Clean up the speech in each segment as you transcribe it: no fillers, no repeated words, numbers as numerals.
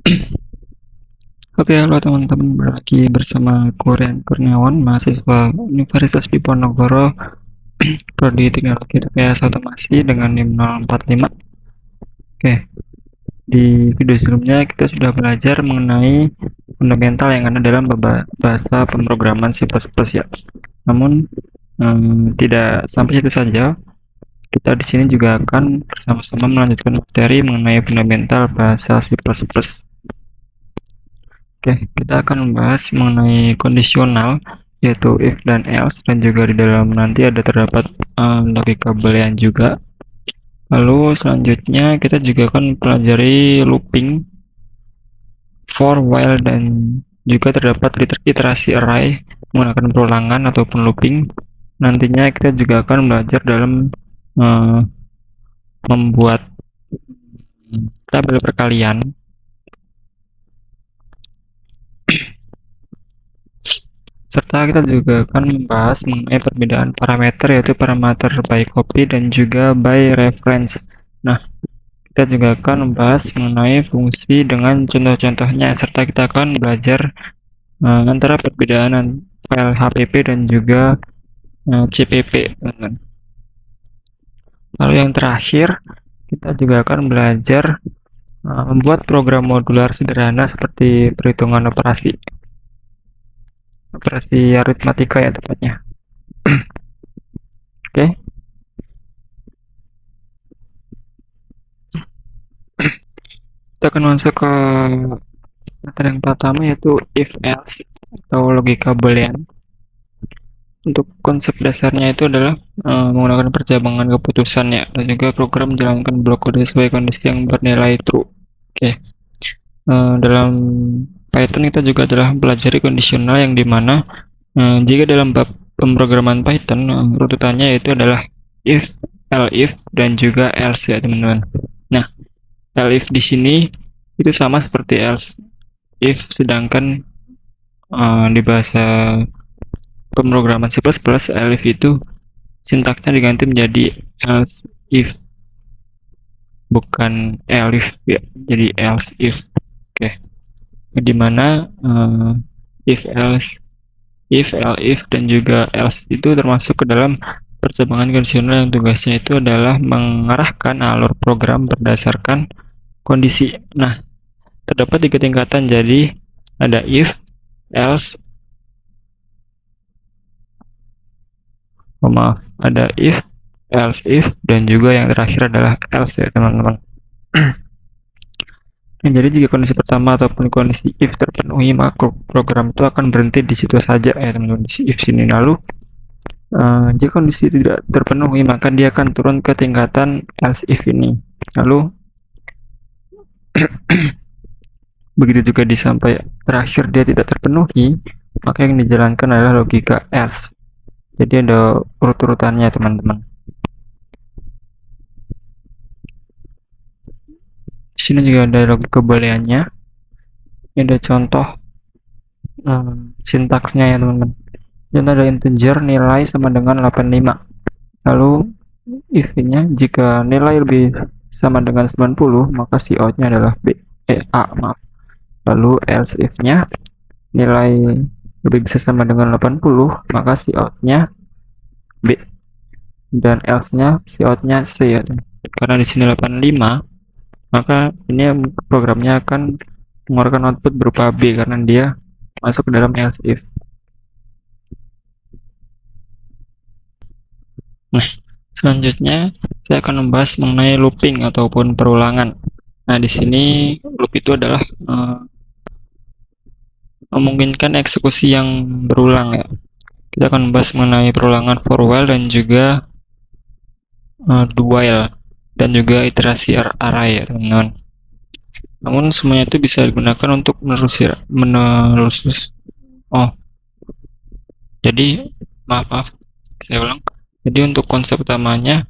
Oke, halo teman-teman, lagi bersama Rian Kurniawan, mahasiswa Universitas Diponegoro, Prodi Teknologi Rekayasa Otomasi dengan NIM 045. Oke, di video sebelumnya kita sudah belajar mengenai fundamental yang ada dalam bahasa pemrograman C++ ya. Namun tidak sampai itu saja, kita di sini juga akan bersama-sama melanjutkan materi mengenai fundamental bahasa C++. Oke, kita akan membahas mengenai kondisional, yaitu if dan else, dan juga di dalam nanti ada terdapat logika boolean juga. Lalu selanjutnya kita juga akan pelajari looping, for, while, dan juga terdapat iterasi array menggunakan perulangan ataupun looping. Nantinya kita juga akan belajar dalam membuat tabel perkalian. Serta kita juga akan membahas mengenai perbedaan parameter, yaitu parameter by copy dan juga by reference. Nah, kita juga akan membahas mengenai fungsi dengan contoh-contohnya, serta kita akan belajar antara perbedaan file HPP dan juga CPP. Lalu yang terakhir, kita juga akan belajar membuat program modular sederhana seperti perhitungan operasi aritmatika ya tepatnya. Oke. Kita akan masuk ke materi yang pertama, yaitu if else atau logika boolean. Untuk konsep dasarnya itu adalah menggunakan percabangan keputusan ya, dan juga program menjalankan blok kode sesuai kondisi yang bernilai true. Oke. Dalam Python kita juga adalah mempelajari kondisional yang dimana jika dalam bab pemrograman Python rututannya itu adalah if, elif, dan juga else ya teman-teman. Nah, elif di sini itu sama seperti else if, sedangkan di bahasa pemrograman C++ elif itu sintaksnya diganti menjadi else if, bukan elif ya, jadi else if. Oke. Dimana if else, if, elif, dan juga else itu termasuk ke dalam percabangan kondisional yang tugasnya itu adalah mengarahkan alur program berdasarkan kondisi. Nah, terdapat 3 tingkatan, jadi ada if, else, ada if, else if, dan juga yang terakhir adalah else ya teman-teman. Jadi jika kondisi pertama ataupun kondisi if terpenuhi, maka program itu akan berhenti di situ saja ya teman-teman, di if sini. Lalu jika kondisi tidak terpenuhi, maka dia akan turun ke tingkatan else if ini. Lalu begitu juga di sampai terakhir dia tidak terpenuhi, maka yang dijalankan adalah logika else. Jadi ada urut-urutannya teman-teman. Di sini juga ada logika booleannya. Ini ada contoh sintaksnya ya teman-teman. Contoh ada integer nilai sama dengan 85. Lalu if-nya jika nilai lebih sama dengan 90, maka cout-nya adalah A. Lalu else if-nya nilai lebih bisa sama dengan 80, maka cout-nya B. Dan else-nya cout-nya C ya. Karena di sini 85, maka ini programnya akan mengeluarkan output berupa B karena dia masuk ke dalam else if. Nah, selanjutnya saya akan membahas mengenai looping ataupun perulangan. Nah, di sini loop itu adalah memungkinkan eksekusi yang berulang ya. Kita akan membahas mengenai perulangan for while dan juga do while dan juga iterasi array ya teman-teman. Namun semuanya itu bisa digunakan untuk meneruskan. Jadi maaf, saya ulang. Jadi untuk konsep utamanya,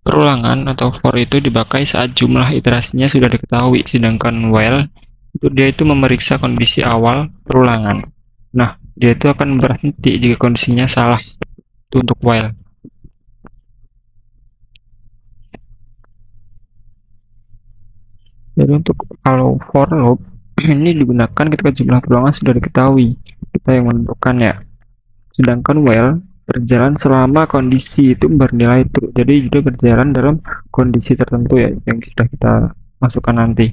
perulangan atau for itu dipakai saat jumlah iterasinya sudah diketahui, sedangkan while itu dia itu memeriksa kondisi awal perulangan. Nah, dia itu akan berhenti jika kondisinya salah. Itu untuk while. Jadi untuk kalau for loop ini digunakan ketika jumlah perulangan sudah diketahui, kita yang menentukan ya. Sedangkan while berjalan selama kondisi itu bernilai true, jadi juga berjalan dalam kondisi tertentu ya yang sudah kita masukkan nanti.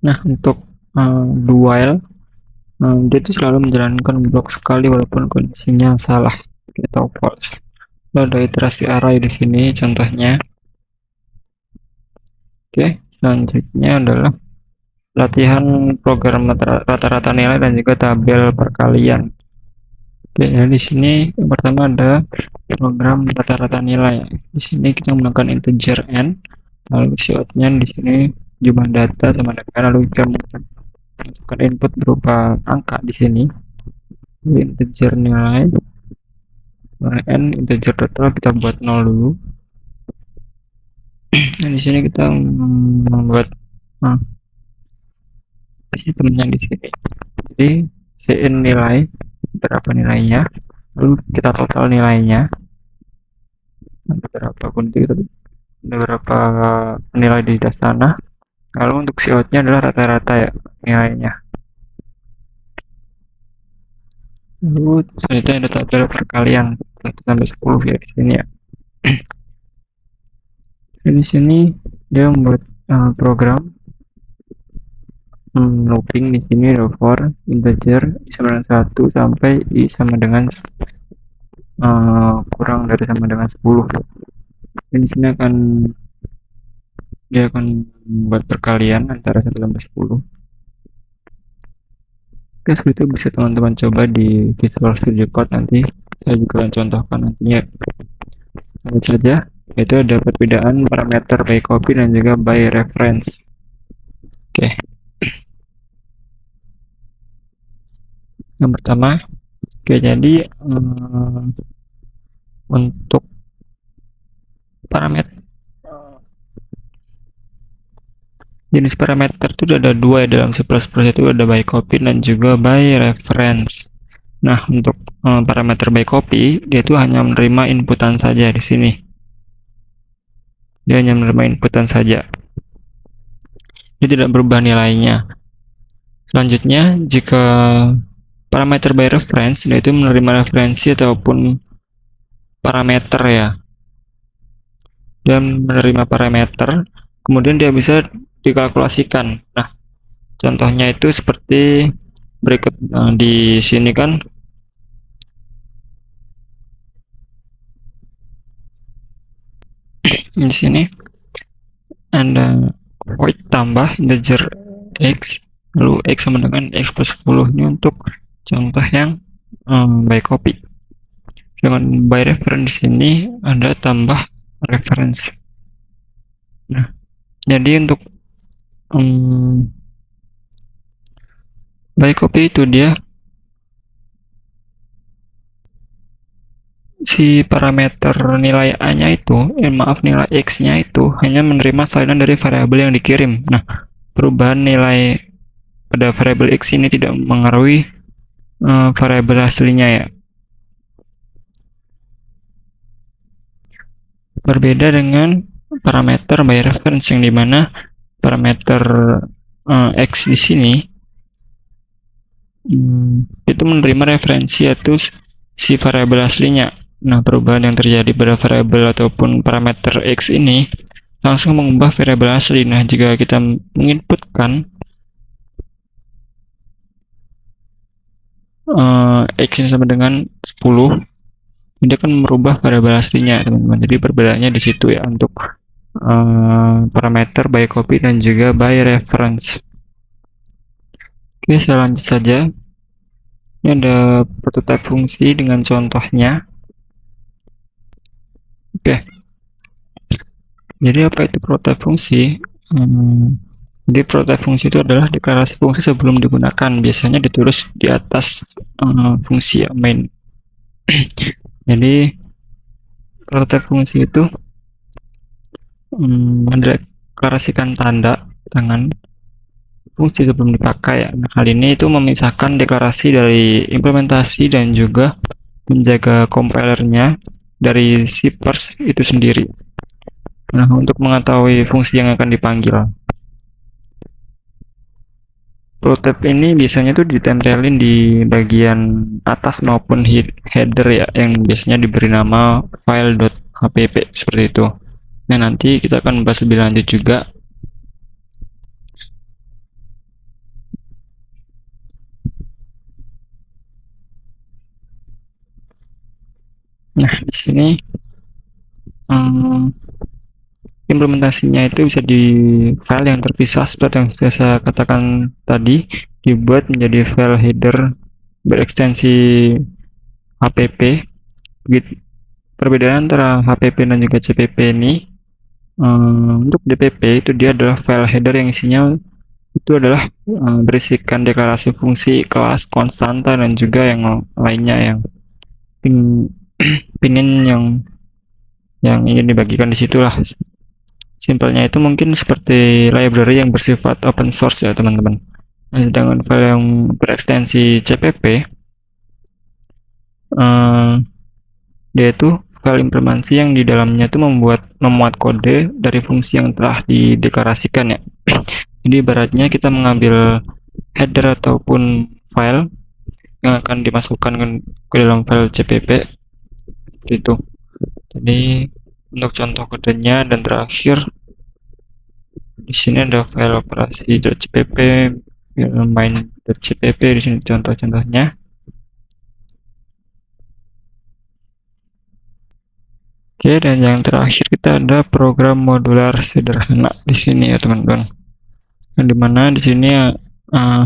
Nah, untuk do while dia itu selalu menjalankan blok sekali walaupun kondisinya salah atau false. Lalu ada iterasi array di sini contohnya. Oke, selanjutnya adalah latihan program rata-rata nilai dan juga tabel perkalian. Oke, ya di sini yang pertama ada program rata-rata nilai. Di sini kita menggunakan integer n, lalu outnya di sini jumlah data sama dengan, lalu kita masukkan input berupa angka di sini. Integer nilai n integer total kita buat 0 dulu. Nah, di sini kita membuat sistemnya di sini. Jadi cin nilai berapa nilainya, lalu kita total nilainya berapa pun itu, ada berapa nilai di sana. Lalu untuk outnya adalah rata-rata ya nilainya. Lalu selanjutnya ada tabel perkalian 1 sampai 10 ya di sini ya. Dan di sini dia membuat program looping di sini for integer i sama dengan 1 sampai i sama dengan kurang dari sama dengan 10. Dan di sini dia akan membuat perkalian antara 1 sampai 10. Oke, seperti itu bisa teman-teman coba di Visual Studio Code, nanti saya juga akan contohkan nantinya. Lanjut saja, yaitu ada perbedaan parameter by copy dan juga by reference. Oke. Yang pertama, oke, jadi untuk parameter jenis parameter itu ada 2 ya dalam C++, itu ada by copy dan juga by reference. Nah, untuk parameter by copy dia itu hanya menerima inputan saja di sini. Dia hanya menerima inputan saja. Dia tidak berubah nilainya. Selanjutnya, jika parameter by reference dia itu menerima referensi ataupun parameter ya. Dia menerima parameter, kemudian dia bisa dikalkulasikan. Nah, contohnya itu seperti berikut. Di sini kan di sini ada void tambah integer x, lalu x sama dengan x plus 10. Ini untuk contoh yang by copy. Dengan by reference di sini ada tambah reference. Nah, jadi untuk by copy itu dia si parameter nilai a-nya itu, nilai x-nya itu hanya menerima salinan dari variabel yang dikirim. Nah, perubahan nilai pada variabel x ini tidak mengaruhi variabel aslinya ya. Berbeda dengan parameter by reference yang dimana parameter x di sini itu menerima referensi yaitu si variabel aslinya. Nah, perubahan yang terjadi pada variabel ataupun parameter x ini langsung mengubah variabel asli. Nah, jika kita menginputkan x ini sama dengan 10, dia akan merubah variabel aslinya, teman-teman. Jadi perbedaannya di situ ya untuk parameter by copy dan juga by reference. Oke, saya lanjut saja. Ini ada prototype fungsi dengan contohnya. Oke. Jadi apa itu prototype fungsi? Jadi prototype fungsi itu adalah deklarasi fungsi sebelum digunakan. Biasanya ditulis di atas fungsi main. Jadi prototype fungsi itu mendeklarasikan tanda tangan fungsi sebelum dipakai ya. Nah, kali ini itu memisahkan deklarasi dari implementasi dan juga menjaga compilernya dari si parse itu sendiri. Nah, untuk mengetahui fungsi yang akan dipanggil, Protap ini biasanya tuh ditempelin di bagian atas maupun header ya, yang biasanya diberi nama file.hpp seperti itu. Nah, nanti kita akan bahas lebih lanjut juga. Nah, di sini hmm, implementasinya itu bisa di file yang terpisah seperti yang sudah saya katakan tadi, dibuat menjadi file header berekstensi HPP. Perbedaan antara HPP dan juga CPP ini, untuk DPP itu dia adalah file header yang isinya itu adalah berisikan deklarasi fungsi, kelas, konstanta, dan juga yang lainnya yang pingin yang ingin dibagikan di situ lah. Simpelnya itu mungkin seperti library yang bersifat open source ya teman-teman. Nah, sedangkan file yang berekstensi CPP, dia itu file implementasi yang di dalamnya itu memuat kode dari fungsi yang telah dideklarasikan ya. Jadi ibaratnya kita mengambil header ataupun file yang akan dimasukkan ke dalam file CPP itu. Jadi untuk contoh kodenya dan terakhir di sini ada file operasi.cpp, main.cpp, di sini contoh-contohnya. Oke, dan yang terakhir kita ada program modular sederhana di sini ya teman-teman. Yang dimana di sini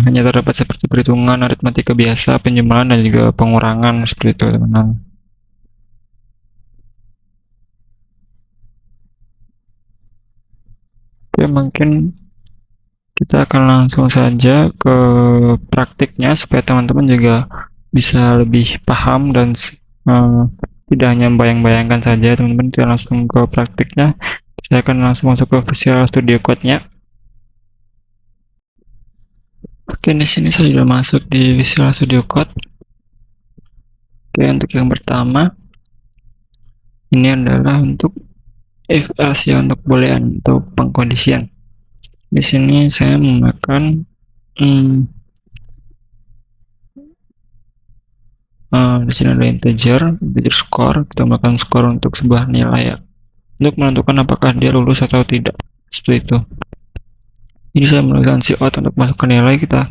hanya terdapat seperti perhitungan aritmatika biasa, penjumlahan dan juga pengurangan seperti itu teman-teman. Oke, mungkin kita akan langsung saja ke praktiknya supaya teman-teman juga bisa lebih paham dan tidak hanya bayang-bayangkan saja teman-teman. Kita langsung ke praktiknya. Saya akan langsung masuk ke Visual Studio Code-nya. Oke, di sini saya sudah masuk di Visual Studio Code. Oke, untuk yang pertama ini adalah untuk if else ya, untuk boolean atau pengkondisian. Di sini saya menggunakan di sini ada integer score. Kita melakukan score untuk sebuah nilai ya, untuk menentukan apakah dia lulus atau tidak, seperti itu. Jadi saya melakukan cout untuk masukkan nilai, kita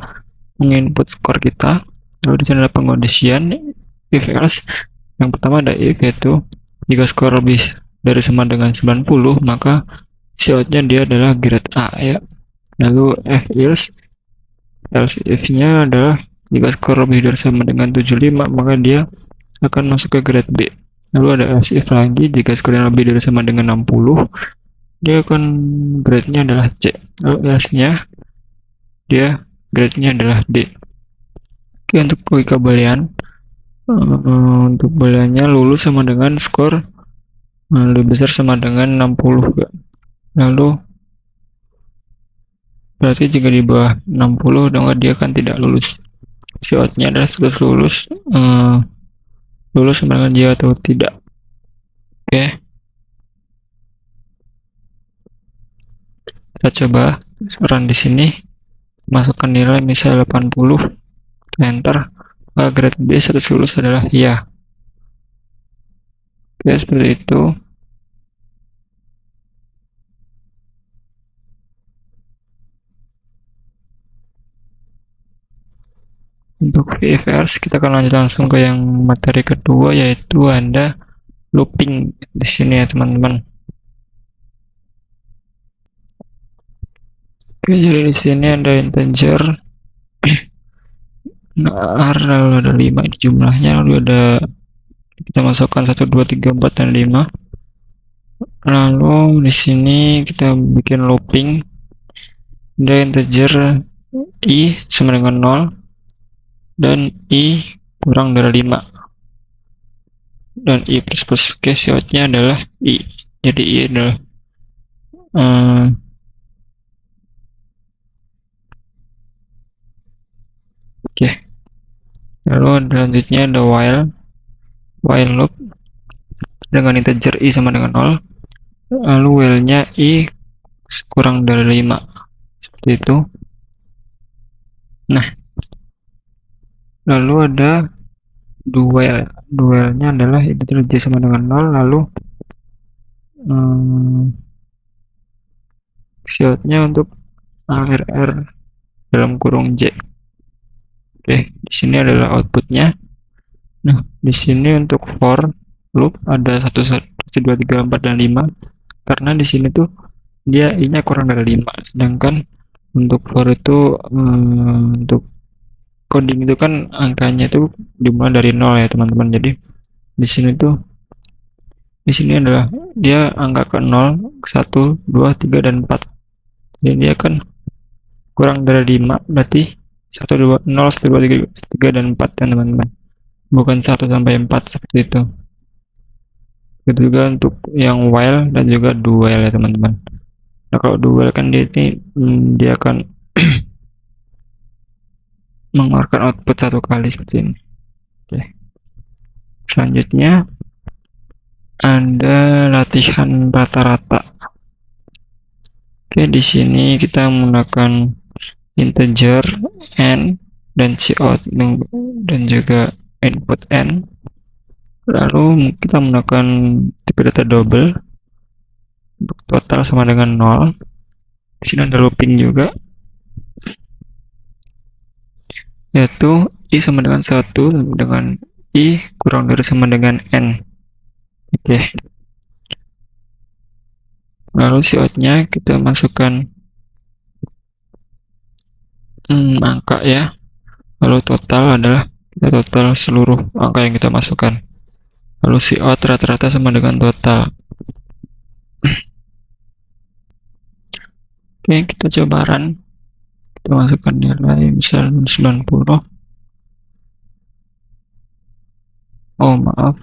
menginput skor kita. Lalu di sini ada pengkondisian if else. Yang pertama ada if, yaitu jika skor lebih dari sama dengan 90 maka coutnya dia adalah grade A ya. Lalu else if nya adalah jika skor lebih dari sama dengan 75 maka dia akan masuk ke grade B. Lalu ada else if lagi, jika skornya lebih dari sama dengan 60 dia akan grade-nya adalah C. Lalu else nya dia grade-nya adalah D. Oke, untuk logika boolean, untuk booleannya lulus sama dengan skor lebih besar sama dengan 60 ya. Lalu berarti jika di bawah 60 maka dia akan tidak lulus. Cout-nya adalah status lulus sama dengan dia atau tidak. Oke, kita coba run di sini, masukkan nilai misalnya 80, enter. Grade B status lulus adalah ya. Oke, seperti itu. Untuk VFRs kita akan lanjut langsung ke yang materi kedua, yaitu ada looping di sini ya teman-teman. Oke, jadi di sini ada integer R, lalu ada 5 ini jumlahnya, lalu ada kita masukkan 1 2 3 4 dan 5. Lalu di sini kita bikin looping, ada integer I sama dengan 0 dan I kurang dari 5 dan I plus. Oke, cout-nya adalah I, jadi I adalah oke. Lalu selanjutnya ada while loop dengan integer I sama dengan 0. lalu while-nya i kurang dari 5 seperti itu. Nah, lalu ada duel-nya adalah integer j sama dengan 0, lalu short-nya untuk arr dalam kurung j. Oke, di sini adalah outputnya. Nah, di sini untuk for loop ada 1, 2, 3, 4, dan 5. Karena di sini tuh dia i-nya kurang dari 5. Sedangkan untuk for itu untuk coding itu kan angkanya itu dimulai dari 0 ya, teman-teman. Jadi di sini adalah dia angka ke 0, 1, 2, 3, dan 4. Jadi dia kan kurang dari 5, berarti 1, 2, 0, 1, 2, 3, dan 4 ya, teman-teman. Bukan 1 sampai 4 seperti itu. Itu juga untuk yang while dan juga duel ya, teman-teman. Nah, kalau duel kan dia akan mengeluarkan output 1 kali seperti ini. Oke. Selanjutnya ada latihan rata-rata. Oke, di sini kita menggunakan integer n dan cout dan juga input n. Lalu kita menggunakan tipe data double untuk total sama dengan 0. Di sini ada looping juga, yaitu i sama dengan 1 sama dengan i kurang dari sama dengan n. Oke. Lalu cout-nya kita masukkan angka ya. Lalu total adalah kita total seluruh angka yang kita masukkan. Lalu cout rata-rata sama dengan total. Oke, kita coba run. Kita masukkan nilai misalnya 90. Oh, maaf.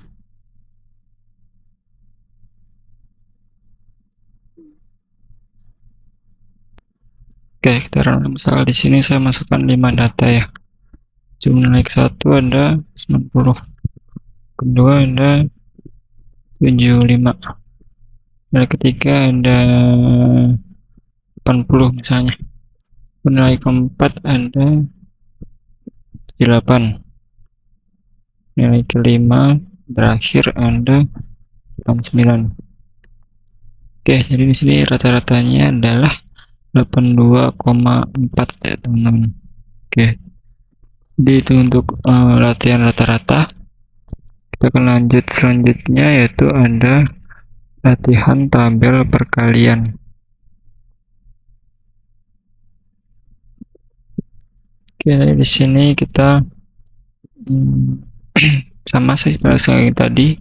Oke, kita run. Misal di sini saya masukkan 5 data ya. Jumlah nilai ke-1 ada 90. Kedua ada 75. Nilai ketiga ada 80 misalnya. Nilai keempat ada 8. Nilai kelima terakhir ada 89. Oke, jadi di sini rata-ratanya adalah 82,4 ya, teman-teman. Oke. Jadi itu untuk latihan rata-rata. Kita akan lanjut selanjutnya, yaitu ada latihan tabel perkalian. Oke, di sini kita sama sih seperti tadi,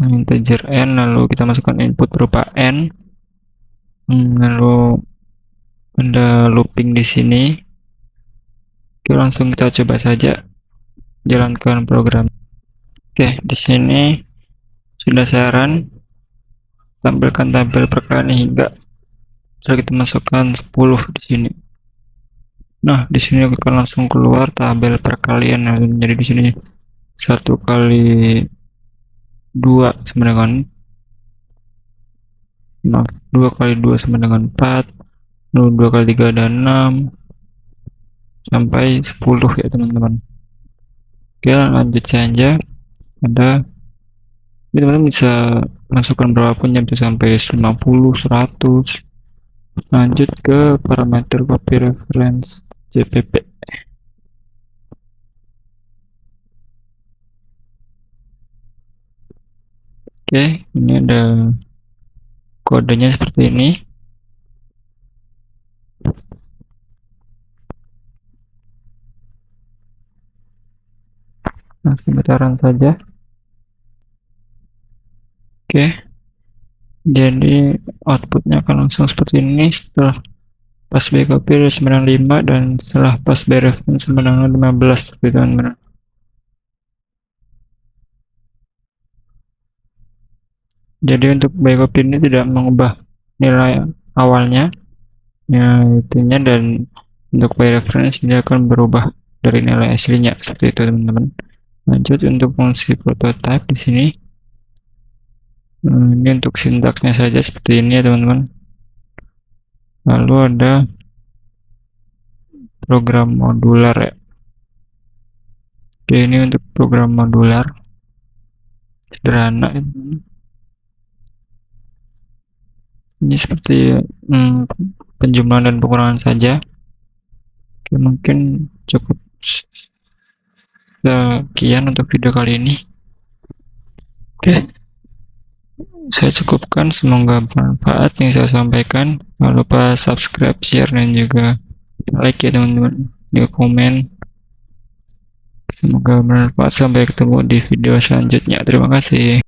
integer n, lalu kita masukkan input berupa n, lalu ada looping di sini. Oke, langsung kita coba saja jalankan program. Oke, di sini sudah saya run. Tampilkan tabel perkalian hingga setelah kita masukkan 10 di sini. Nah, di sini akan langsung keluar tabel perkalian. Jadi di sini 1 kali 2 sama dengan 2 kali 2 sama dengan 4, lalu 2 kali 3 ada 6 sampai 10 ya, teman-teman. Oke, lanjut saja. Ada teman-teman bisa masukkan berapapun ya, bisa sampai 50, 100. Lanjut ke parameter copy reference JPP. Oke, ini ada kodenya seperti ini. Langsung kita run saja. Oke, jadi outputnya akan langsung seperti ini setelah pas by copy 95 dan setelah pas by reference sama dengan 15 gitu, teman-teman. Jadi untuk by copy ini tidak mengubah nilai awalnya itunya, dan untuk by reference dia akan berubah dari nilai aslinya seperti itu, teman-teman. Lanjut untuk fungsi prototype di sini. Ini untuk sintaksnya saja seperti ini ya teman-teman. Lalu ada program modular ya. Oke, ini untuk program modular sederhana. Ini seperti penjumlahan dan pengurangan saja. Oke, mungkin cukup sekian untuk video kali ini. Oke, saya cukupkan. Semoga bermanfaat yang saya sampaikan. Jangan lupa subscribe, share, dan juga like ya teman-teman, di komen. Semoga bermanfaat. Sampai ketemu di video selanjutnya. Terima kasih.